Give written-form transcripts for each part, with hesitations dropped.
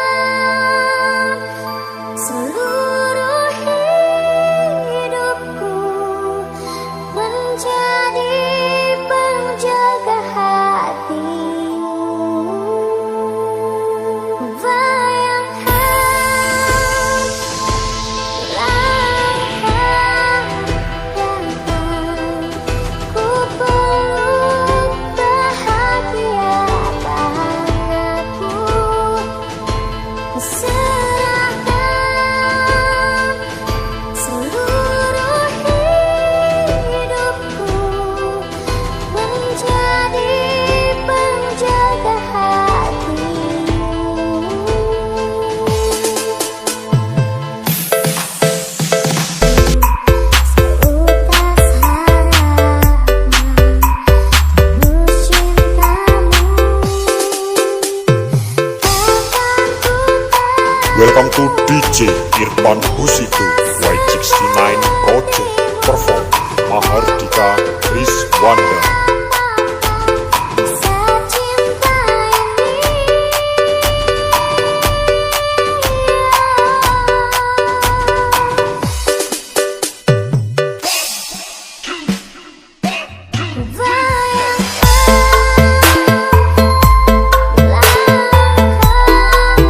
Serahkan seluruh hidupku menjadi penjaga hatimu. Bayangkan langkah datang, ku peluk bahagia tanganku. Serahkan seluruh hidupku menjadi penjaga hatimu. Seutas harapan tulus cintamu akan ku Welcome to DJ Irfan Husitu Y69 Project perform Mahardika Rizwanda. secinta ini. Bayangkan langkah datang,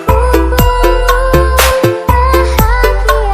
ku peluk bahagia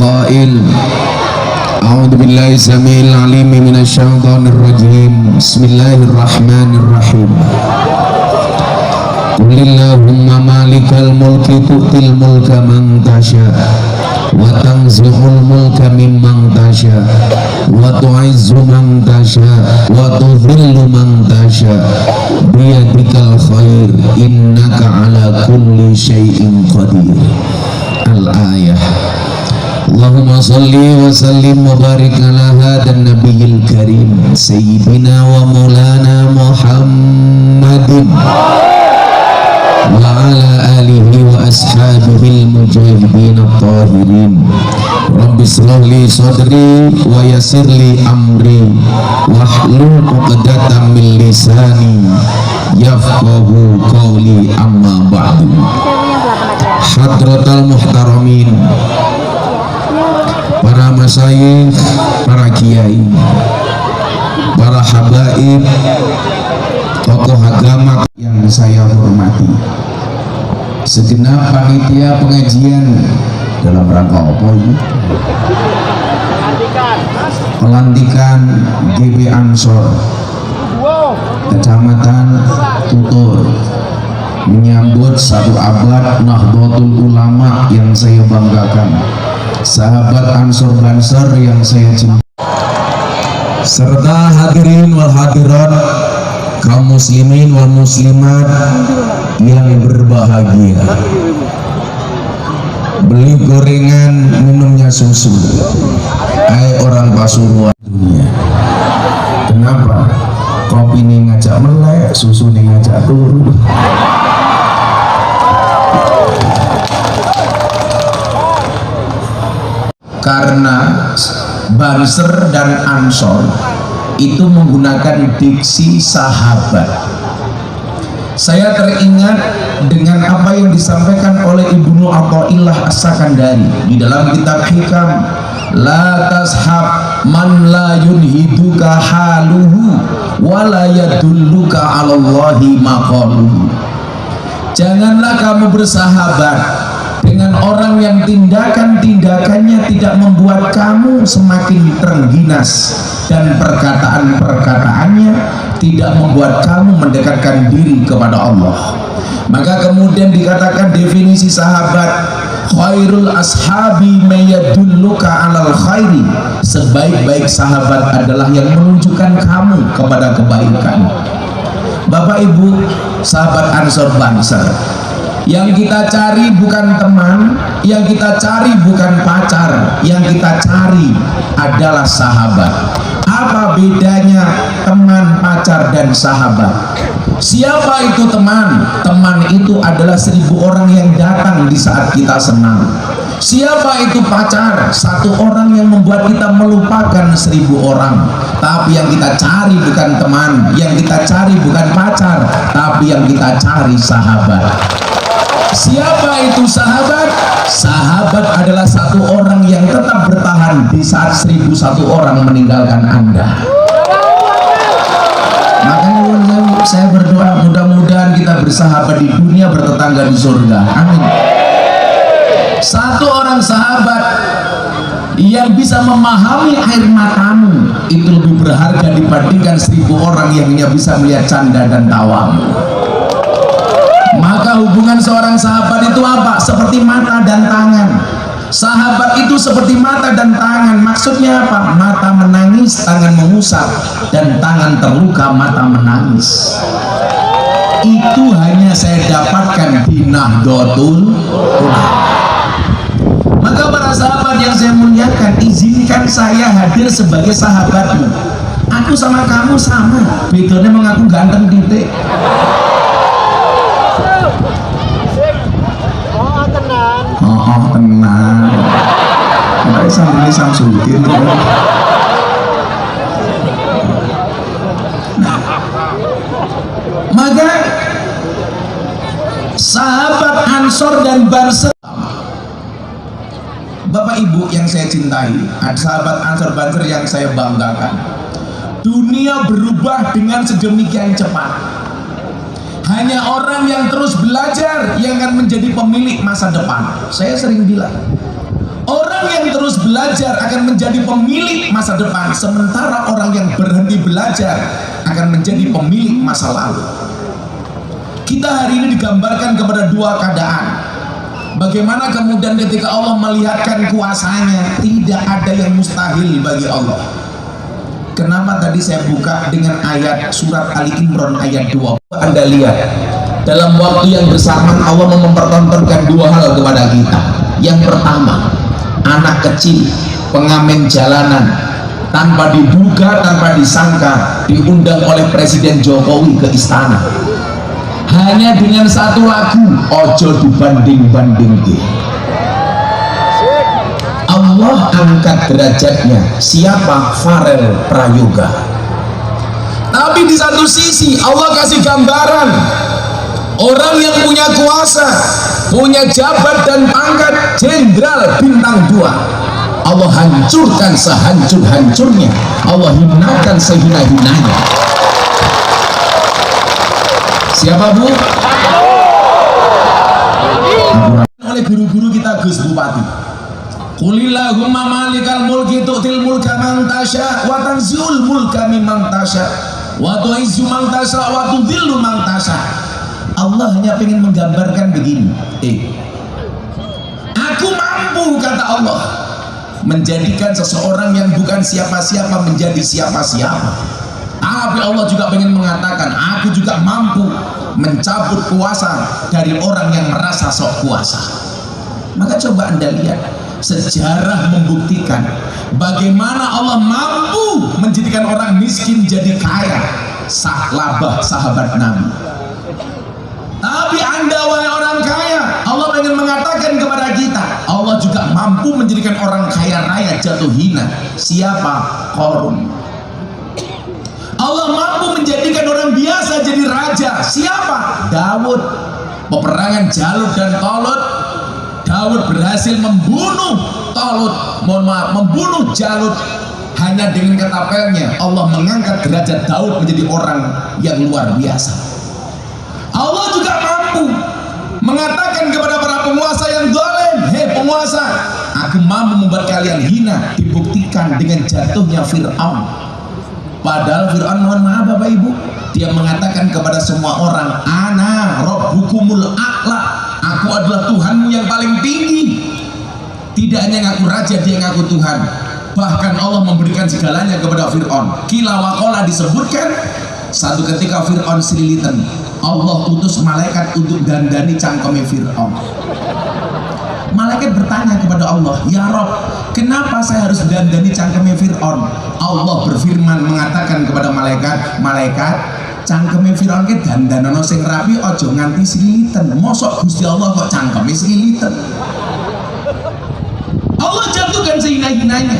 القائل أعوذ بالله السميع العليم من الشيطان الرجيم بسم الله الرحمن الرحيم قل اللهم مالك الملك تؤتي الملك من تشاء وتنزع الملك ممن تشاء وتعز من تشاء وتذل من تشاء بيدك الخير إنك على كل شيء قدير. الآية. Allahumma salli wa sallim wa barik ala hadan nabiyil karim sayyidina wa maulana Muhammadin wa ala alihi wa ashabihi al-mujahidin at-tahirin. Rabbi shrah li sadri wa yassir li amri wahlul 'uqdatam min lisani yafqahu qawli, amma ba'du. Hadratal muhtaramin, para masyayikh, para kiai, para habaib, tokoh agama yang saya hormati, segenap panitia pengajian dalam rangka apa ini? Pelantikan GB Ansor Kecamatan Tutur menyambut satu abad Nahdlatul Ulama yang saya banggakan, sahabat Ansor Banser yang saya cintai, serta hadirin wal hadirat, kaum muslimin wal muslimat yang berbahagia. Beli gorengan, minumnya susu, orang Pasuruan dunia. Kenapa? Kopi ini ngajak melek, susu ini ngajak turu. Karena Banser dan Ansor itu menggunakan diksi sahabat. Saya teringat dengan apa yang disampaikan oleh Ibnu Athaillah As-Sakandari di dalam kitab Hikam, la tashab man la yunhiduka haluhu wa la yadulluka 'alallahi maqaluhu. Janganlah kamu bersahabat dengan orang yang tindakan-tindakannya tidak membuat kamu semakin terengginas dan perkataan-perkataannya tidak membuat kamu mendekatkan diri kepada Allah. Maka kemudian dikatakan definisi sahabat, khairul ashabi mayadulluka alal khairi, sebaik-baik sahabat adalah yang menunjukkan kamu kepada kebaikan. Bapak Ibu, sahabat Ansor Banser, yang kita cari bukan teman, yang kita cari bukan pacar, yang kita cari adalah sahabat. Apa bedanya teman, pacar, dan sahabat? Siapa itu teman? Teman itu adalah 1000 orang yang datang di saat kita senang. Siapa itu pacar? Satu orang yang membuat kita melupakan 1000 orang. Tapi yang kita cari bukan teman, yang kita cari bukan pacar, tapi yang kita cari sahabat. Siapa itu sahabat? Sahabat adalah satu orang yang tetap bertahan di saat 1001 orang meninggalkan Anda. Makanya saya berdoa mudah-mudahan kita bersahabat di dunia, bertetangga di surga. Amin. Satu orang sahabat yang bisa memahami air matamu itu lebih berharga dibandingkan 1000 orang yang hanya bisa melihat canda dan tawamu. Maka hubungan seorang sahabat itu apa? Seperti mata dan tangan. Sahabat itu seperti mata dan tangan. Maksudnya apa? Mata menangis, tangan mengusap, dan tangan terluka, mata menangis. Itu hanya saya dapatkan di Nahdlatul Ulama. Maka para sahabat yang saya muliakan, izinkan saya hadir sebagai sahabatmu. Aku sama kamu sama, bedanya mengaku ganteng titik. Tenang. Kita sambil Samsudin. Maka sahabat Ansor dan Banser, Bapak Ibu yang saya cintai, sahabat Ansor Banser yang saya banggakan, dunia berubah dengan sedemikian cepat. Hanya orang yang terus belajar yang akan menjadi pemilik masa depan. Saya sering bilang, Orang yang terus belajar akan menjadi pemilik masa depan, sementara orang yang berhenti belajar akan menjadi pemilik masa lalu. Kita hari ini digambarkan kepada dua keadaan. Bagaimana kemudian ketika Allah melihatkan kuasanya, tidak ada yang mustahil bagi Allah. Kenapa tadi saya buka dengan ayat surat Ali Imran ayat 20. Anda lihat, dalam waktu yang bersamaan Allah mempertontonkan dua hal kepada kita. Yang pertama, anak kecil, pengamen jalanan, tanpa diduga, tanpa disangka, diundang oleh Presiden Jokowi ke istana. Hanya dengan satu lagu, ojo dibanding-bandingke. Allah angkat derajatnya. Siapa? Farel Prayoga. Tapi di satu sisi Allah kasih gambaran orang yang punya kuasa, punya jabat dan pangkat jenderal bintang 2, Allah hancurkan sehancur-hancurnya, Allah hinakan sehina-hinanya. Siapa Bu? Oleh guru-guru kita, Gus Bupati. Qulillahumma malikal mulki tu'til mulka man tasya wa tanzi'ul mulka mimman tasya wa tu'izzu man tasya wa tudhillu man tasya. Allah hanya ingin menggambarkan begini. Aku mampu, kata Allah, menjadikan seseorang yang bukan siapa-siapa menjadi siapa-siapa. Tapi Allah juga ingin mengatakan, aku juga mampu mencabut kuasa dari orang yang merasa sok kuasa. Maka coba Anda lihat, sejarah membuktikan bagaimana Allah mampu menjadikan orang miskin jadi kaya. Sahlabah sahabat Nabi. Tapi Anda wahai orang kaya, Allah ingin mengatakan kepada kita, Allah juga mampu menjadikan orang kaya raya jatuh hina. Siapa? Qarun. Allah mampu menjadikan orang biasa jadi raja. Siapa? Daud. Peperangan Jalut dan Tolut, Daud berhasil membunuh Tolut, membunuh Jalut. Hanya dengan ketapelnya Allah mengangkat derajat Daud menjadi orang yang luar biasa. Allah juga mampu mengatakan kepada para penguasa yang zalim, hei penguasa, aku mampu membuat kalian hina. Dibuktikan dengan jatuhnya Fir'aun. Padahal Fir'aun, mohon maaf Bapak Ibu, dia mengatakan kepada semua orang, ana rabbukumul a'la, aku adalah Tuhanmu yang paling tinggi. Tidak hanya ngaku raja, dia ngaku Tuhan. Bahkan Allah memberikan segalanya kepada Fir'aun. Kila waqala disebutkan, satu ketika Fir'aun selilitan, Allah utus malaikat untuk dandani cangkeme Fir'aun. Malaikat bertanya kepada Allah, ya Rob, kenapa saya harus dandani cangkeme Fir'aun? Allah berfirman mengatakan kepada malaikat, malaikat, cangkeme Fir'aun ke dandanono sing rapi, ojo nganti selilitan. Mosok Gusti Allah kok cangkeme selilitan? Allah jatuhkan sehina-hinanya.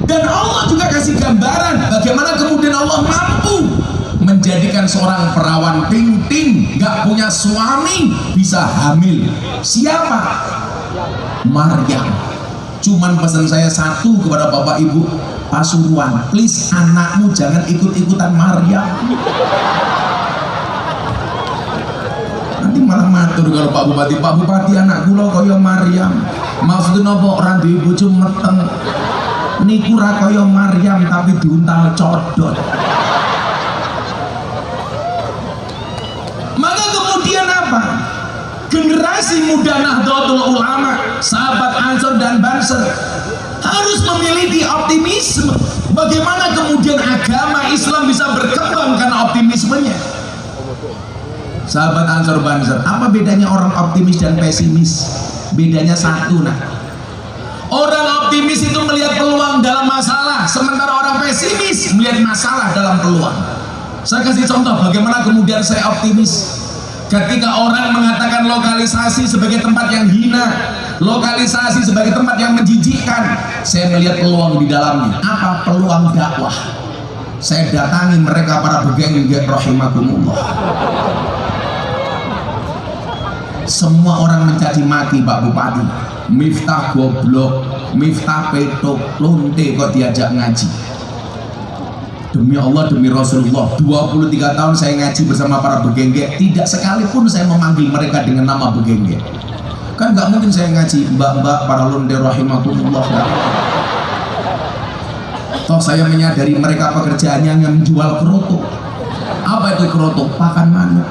Dan Allah juga kasih gambaran bagaimana kemudian Allah mampu menjadikan seorang perawan ting-ting, gak punya suami, bisa hamil. Siapa? Maryam. Cuman pesan saya satu kepada Bapak Ibu Pasuruan, please anakmu jangan ikut-ikutan Maryam. Nanti malah matur kalau Pak Bupati anakku lo kaya Maryam. Maksudnya apa? Orang di bojo meteng. Niku ra kaya Maryam tapi diuntal codot. Maka kemudian apa? Generasi muda Nahdlatul Ulama, sahabat Ansor dan Banser harus memiliki optimisme. Bagaimana kemudian agama Islam bisa berkembang karena optimismenya. Sahabat Ansor Banser, apa bedanya orang optimis dan pesimis? Bedanya satu, nah. Orang optimis itu melihat peluang dalam masalah, sementara orang pesimis melihat masalah dalam peluang. Saya kasih contoh bagaimana kemudian saya optimis. Ketika orang mengatakan lokalisasi sebagai tempat yang hina, lokalisasi sebagai tempat yang menjijikkan, saya melihat peluang di dalamnya. Apa? Peluang dakwah. Saya datangi mereka para begeng-begeng rahimakumullah. Semua orang mencaci maki Pak Bupati. Miftah goblok, Miftah petok, lonte kok diajak ngaji. Demi Allah, demi Rasulullah, 23 tahun saya ngaji bersama para begengge, tidak sekalipun saya memanggil mereka dengan nama begengge. Kan nggak mungkin saya ngaji mbak-mbak para londe rahimakumullah. Toh saya menyadari mereka pekerjaannya yang menjual kerotok. Apa itu kerotok? Pakan manuk.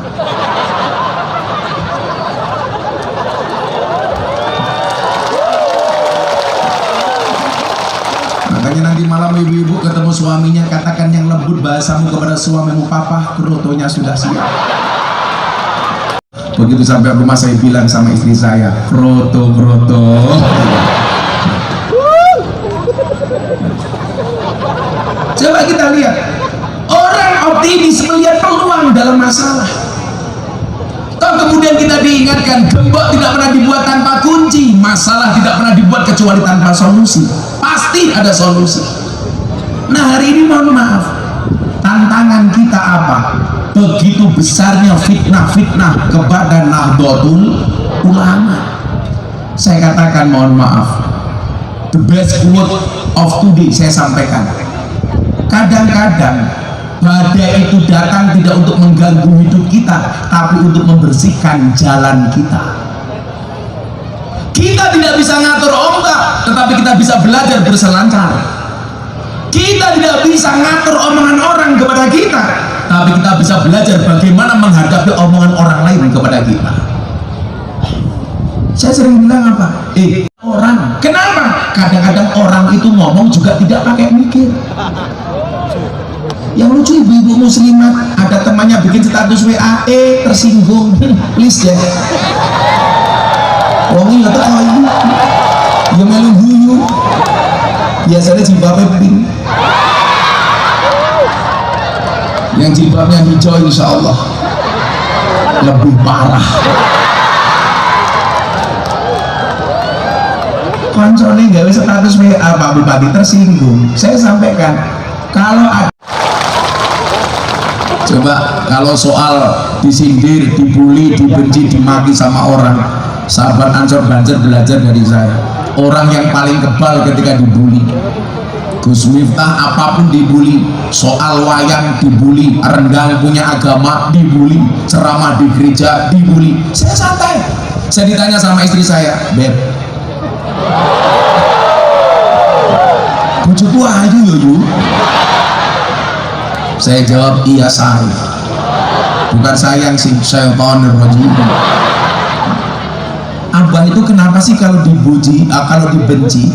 Makanya nanti malam ibu-ibu ketemu suaminya, katakan yang lembut bahasamu kepada suamimu, papa kerotonya sudah siap. Begitu sampai rumah saya bilang sama istri saya, kroto. Coba kita lihat, orang optimis melihat peluang dalam masalah. Toh kemudian kita diingatkan, gembok tidak pernah dibuat tanpa kunci, masalah tidak pernah dibuat kecuali tanpa solusi. Pasti ada solusi. Nah hari ini mohon maaf, tantangan kita apa? Begitu besarnya fitnah-fitnah kepada Nahdlatul Ulama. Saya katakan mohon maaf, the best quote of today saya sampaikan. Kadang-kadang badai itu datang tidak untuk mengganggu hidup kita, tapi untuk membersihkan jalan kita. Kita tidak bisa ngatur ombak, tetapi kita bisa belajar berselancar. Kita tidak bisa ngatur omongan orang kepada kita, tapi kita bisa belajar bagaimana menghadapi omongan orang lain kepada kita. Saya sering bilang apa? Orang, kenapa? Kadang-kadang orang itu ngomong juga tidak pakai mikir. Yang lucu ibu-ibu muslimat, ada temannya bikin status WA, tersinggung, please ya. Wong iya tak lagi, ya melu guyu, biasanya jilbabnya pink. Yang jilbabnya hijau insya Allah lebih parah. Koncone gawe status WA Pak Bupati tersinggung. Saya sampaikan, kalau ada, coba kalau soal disindir, dibully, dibenci, dimaki sama orang, sahabat Ansor Banjar belajar dari saya. Orang yang paling kebal ketika dibully, Gus Miftah apapun dibully, soal wayang dibully, rendang punya agama dibully, ceramah di gereja dibully. Saya santai. Saya ditanya sama istri saya, Beb, bojoku ayu yo. Saya jawab, iya saya. Bukan sayang sih, saya toner rajim. Abah itu kenapa sih kalau dipuji, kalau dibenci,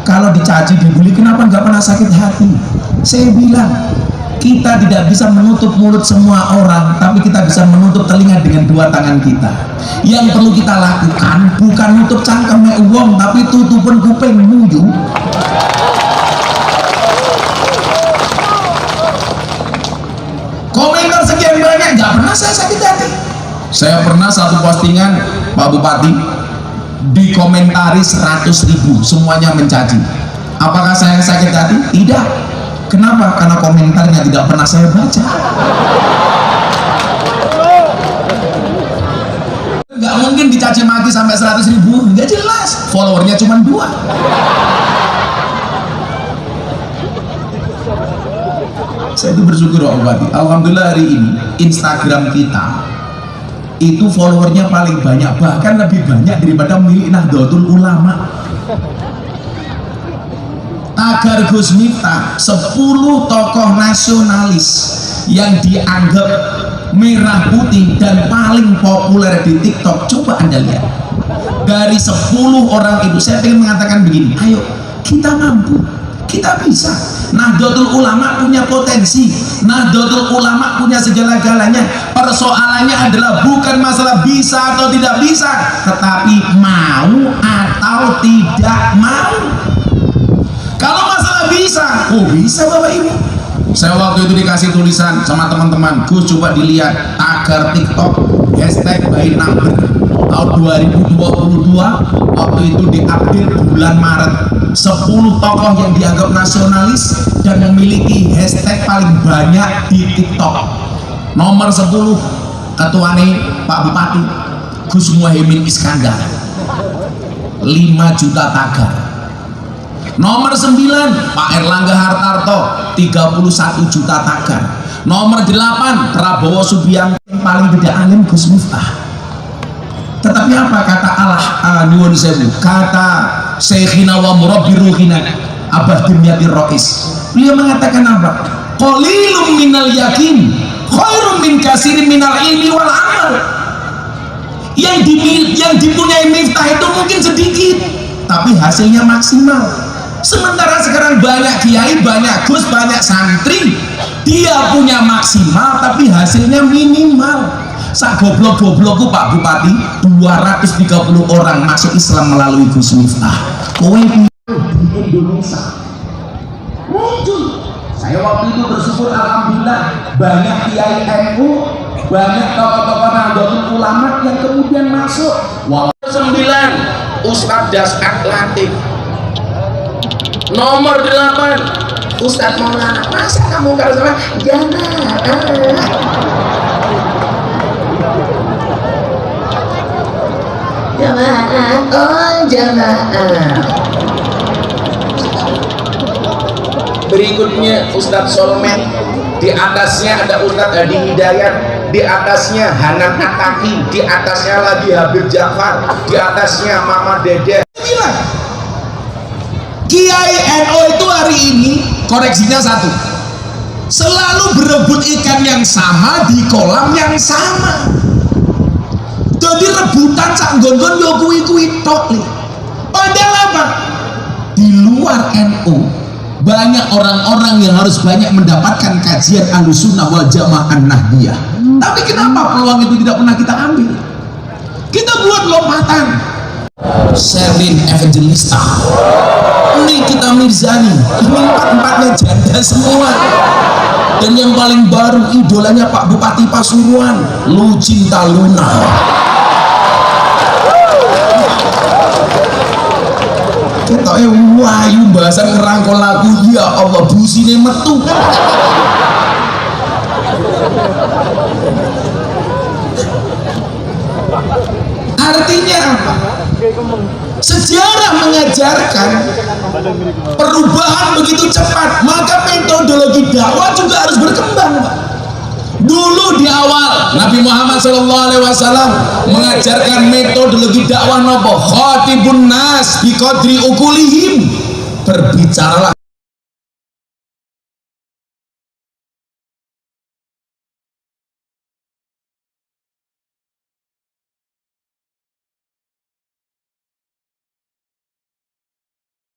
kalau dicaci, dibully, kenapa nggak pernah sakit hati? Saya bilang, kita tidak bisa menutup mulut semua orang, tapi kita bisa menutup telinga dengan dua tangan kita. Yang perlu kita lakukan bukan nutup cangkeme uang, tapi tutupin kupingmu yuk. Komentar sekian banyak, nggak pernah saya sakit hati. Saya pernah satu postingan Pak Bupati dikomentari 100.000, semuanya mencaci. Apakah saya sakit hati? Tidak. Kenapa? Karena komentarnya tidak pernah saya baca. Nggak mungkin dicaci maki sampai 100.000, nggak jelas. Followernya cuma 2. Saya itu bersyukur Pak Bupati. Alhamdulillah hari ini Instagram kita itu followernya paling banyak, bahkan lebih banyak daripada milik Nahdlatul Ulama. Tagar Gus Miftah, 10 tokoh nasionalis yang dianggap merah putih dan paling populer di TikTok. Coba Anda lihat, dari 10 orang itu saya ingin mengatakan begini, ayo kita mampu, kita bisa. Nahdlatul Ulama punya potensi, Nahdlatul Ulama punya segala-galanya. Persoalannya adalah bukan masalah bisa atau tidak bisa, tetapi mau atau tidak mau. Kalau masalah bisa, oh bisa Bapak Ibu. Saya waktu itu dikasih tulisan sama teman-teman, Gus coba dilihat tagar TikTok #BayiNakber tahun 2022, waktu itu diupdate bulan Maret. 10 tokoh yang dianggap nasionalis dan memiliki hashtag paling banyak di TikTok. Nomor 10 ketuane Pak Bupati Gus Muhaimin Iskandar, 5 juta tagar. Nomor 9 Pak Erlangga Hartarto, 31 juta tagar. Nomor 8 Prabowo Subianto, yang paling tidak alim Gus Miftah. Tetapi apa kata Allah nyuwun sewu, kata Syekhina wa murabbi ruhina Abah Dimyatir Rois, beliau mengatakan apa? Qalilum minal yakin khairum min kasirin minal ilmi wal amal. Yang dipunyai miftah itu mungkin sedikit, tapi hasilnya maksimal. Sementara sekarang banyak kiai, banyak gus, banyak santri, dia punya maksimal tapi hasilnya minimal. Sak goblok-goblokku Pak Bupati, 230 orang masuk Islam melalui Gus Miftah. Kowe di Indonesia muncul. Saya waktu itu bersyukur alhamdulillah banyak kiai NU, banyak tokoh-tokoh Nahdlatul Ulama yang kemudian masuk. 9 Ustadz Dasat Latif, nomor 8 Ustadz Maulana. Masa kamu kalau sama jamaah, oh jamaah. Berikutnya Ustadz Solmen, di atasnya ada Ustadz Hadi Hidayat, di atasnya Hanan Ataki, di atasnya lagi Habib Jafar, di atasnya Mama Dede. Kiai NU itu hari ini koreksinya satu, selalu berebut ikan yang sama di kolam yang sama. Jadi rebutan sak gon-gon yo kuwi tok nih. Padahal apa? Di luar NU banyak orang-orang yang harus banyak mendapatkan kajian Ahlussunnah wal Jamaah Nahdiyah. Tapi kenapa peluang itu tidak pernah kita ambil? Kita buat lompatan. Sherlyn Evangelista, Nikita Mirzani, ini empat-empatnya janda semua. Dan yang paling baru idolanya Pak Bupati Pasuruan, Lucinta Luna. Kita wayu bahasa ngerangkul lagu, ya Allah busine metu. Artinya apa? Sejarah mengajarkan perubahan begitu cepat, maka metodologi dakwah juga harus berkembang, Pak. Dulu di awal Nabi Muhammad SAW mengajarkan metodologi dakwah nopo khatibun nas biqadri ukulihim, berbicaralah